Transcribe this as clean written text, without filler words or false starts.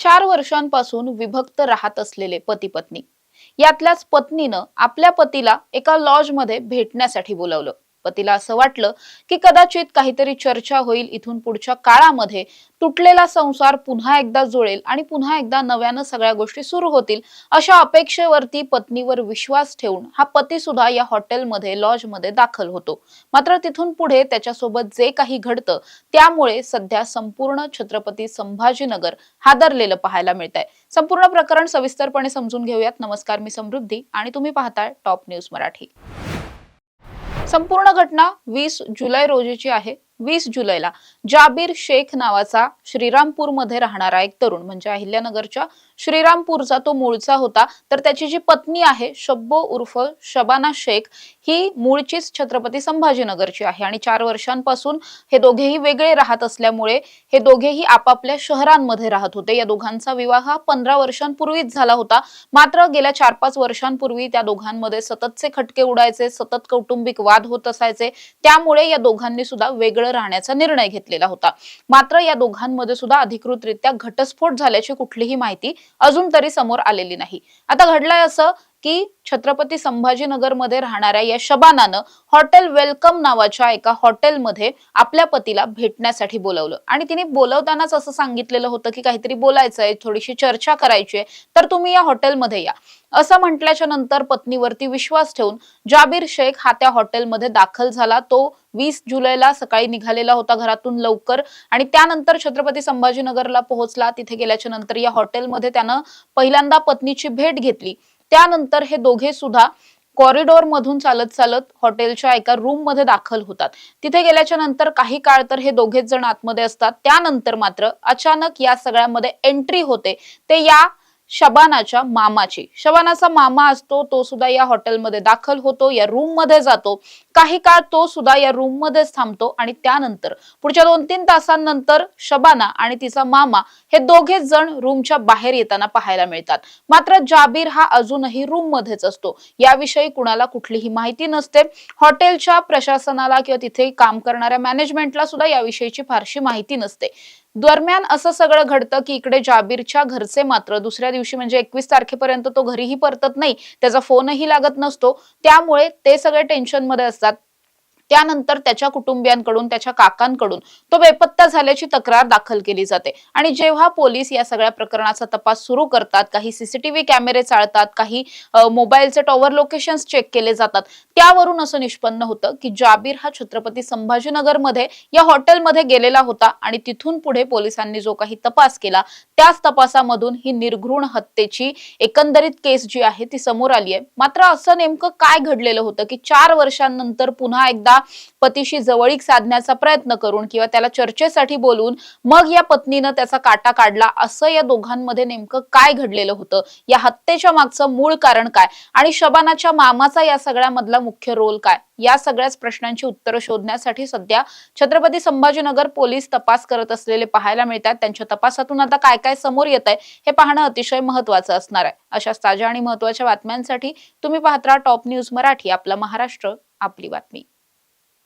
4 वर्षांपासून विभक्त राहत असलेले पती पत्नी यातल्याच पत्नीनं आपल्या पतीला एका लॉजमध्ये भेटण्यासाठी बोलावलं. पतीला असं वाटलं की कदाचित काहीतरी चर्चा होईल, इथून पुढच्या काळामध्ये तुटलेला संसार पुन्हा एकदा जुळेल आणि पुन्हा एकदा नव्यानं सगळ्या गोष्टी सुरू होतील. अशा अपेक्षेवरती पत्नीवर विश्वास ठेवून हा पती सुद्धा या हॉटेलमध्ये लॉजमध्ये दाखल होतो. मात्र तिथून पुढे त्याच्यासोबत जे काही घडतं त्यामुळे सध्या संपूर्ण छत्रपती संभाजीनगर हादरलेलं पाहायला मिळतंय. संपूर्ण प्रकरण सविस्तरपणे समजून घेऊयात. नमस्कार, मी समृद्धी आणि तुम्ही पाहताय टॉप न्यूज मराठी. संपूर्ण घटना 20 जुलै रोजीची आहे. 20 जुलैला जाबीर शेख नावाचा श्रीरामपूरमध्ये राहणारा एक तरुण, म्हणजे अहिल्यानगरच्या श्रीरामपूरचा तो मूळचा होता. तर त्याची जी पत्नी आहे शब्बो उर्फ शबाना शेख, ही मूळचीच छत्रपती संभाजीनगरची आहे आणि 4 वर्षांपासून हे दोघेही वेगळे राहत असल्यामुळे हे दोघेही आपापल्या शहरांमध्ये राहत होते. या दोघांचा विवाह 15 वर्षांपूर्वीच झाला होता. मात्र गेल्या 4-5 वर्षांपूर्वी त्या दोघांमध्ये सततचे खटके उडायचे, सतत कौटुंबिक वाद होत असायचे. त्यामुळे या दोघांनी सुद्धा वेगळं राहण्याचा निर्णय घेतलेला होता. मात्र या दोघांमध्ये सुद्धा अधिकृतरित्या घटस्फोट झाल्याची कुठलीही माहिती अजून तरी समोर आलेली नाही. आता घडलंय असं की छत्रपती संभाजीनगरमध्ये राहणाऱ्या या शबानानं हॉटेल वेलकम नावाच्या एका हॉटेलमध्ये आपल्या पतीला भेटण्यासाठी बोलवलं आणि तिने बोलवतानाच असं सांगितलेलं होतं की काहीतरी बोलायचंय, थोडीशी चर्चा करायची आहे, तर तुम्ही या हॉटेलमध्ये या. असं म्हटल्याच्या नंतर पत्नीवरती विश्वास ठेवून जाबीर शेख हा त्या हॉटेलमध्ये दाखल झाला. तो 20 जुलैला सकाळी निघालेला होता घरातून लवकर आणि त्यानंतर छत्रपती संभाजीनगरला पोहोचला. तिथे गेल्याच्या नंतर या हॉटेलमध्ये त्यानं पहिल्यांदा पत्नीची भेट घेतली. त्यानंतर हे दोघे सुद्धा कॉरिडॉर मधून चालत चालत हॉटेलच्या एका रूम मध्ये दाखल होतात. तिथे गेल्याच्या नंतर काही काळ तर हे दोघेच जण आतमध्ये असतात. त्यानंतर मात्र अचानक या सगळ्यामध्ये एंट्री होते ते या शबानाच्या मामाची. शबानाचा मामा असतो तो सुद्धा या हॉटेलमध्ये दाखल होतो, या रूम मध्ये जातो. काही काळ तो सुद्धा या रूम मध्येच थांबतो आणि त्यानंतर पुढच्या 2-3 तासांनंतर शबाना आणि तिचा मामा हे दोघेच जण रूमच्या बाहेर येताना पाहायला मिळतात. मात्र जाबीर हा अजूनही रूम मध्येच असतो. याविषयी कुणाला कुठलीही माहिती नसते. हॉटेलच्या प्रशासनाला किंवा तिथे काम करणाऱ्या मॅनेजमेंटला सुद्धा याविषयीची फारशी माहिती नसते. दरम्यान असं सगळं घडतं की इकडे जाबीरच्या घरचे मात्र दुसऱ्या दिवशी म्हणजे 21 तारखेपर्यंत तो घरीही परतत नाही, त्याचा फोनही लागत नसतो. त्यामुळे ते सगळे टेन्शन मध्ये असतात. त्यानंतर त्याच्या कुटुंबियांकडून, त्याच्या काकांकडून तो बेपत्ता झाल्याची तक्रार दाखल केली जाते आणि जेव्हा पोलीस या सगळ्या प्रकरणाचा तपास सुरू करतात, काही सीसीटीव्ही कॅमेरे चाळतात, काही मोबाईलचे टॉवर लोकेशन्स चेक केले जातात, त्यावरून असं निष्पन्न होतं की जाबीर हा छत्रपती संभाजीनगरमध्ये या हॉटेलमध्ये गेलेला होता आणि तिथून पुढे पोलिसांनी जो काही तपास केला त्याच तपासामधून ही निर्घृण हत्येची एकंदरीत केस जी आहे ती समोर आली आहे. मात्र असं नेमकं काय घडलेलं होतं की 4 वर्षांनंतर पुन्हा एकदा पतीशी जवळीक साधण्याचा प्रयत्न करून किंवा त्याला चर्चेसाठी बोलून मग या पत्नीनं त्याचा काटा काढला, असं या दोघांमध्ये नेमकं काय घडलेलं होतं, या हत्येच्या मागचं मूळ कारण काय आणि शबानाच्या मामाचा या सगळ्यामधला मुख्य रोल काय, या सगळ्याच प्रश्नांची उत्तरं शोधण्यासाठी सध्या छत्रपती संभाजीनगर पोलीस तपास करत असलेले पाहायला मिळतात. त्यांच्या तपासातून आता काय काय समोर येत आहे हे पाहणं अतिशय महत्त्वाचं असणार आहे. अशा ताज्या आणि महत्त्वाच्या बातम्यांसाठी तुम्ही पाहत राहा टॉप न्यूज मराठी. आपला महाराष्ट्र, आपली बातमी.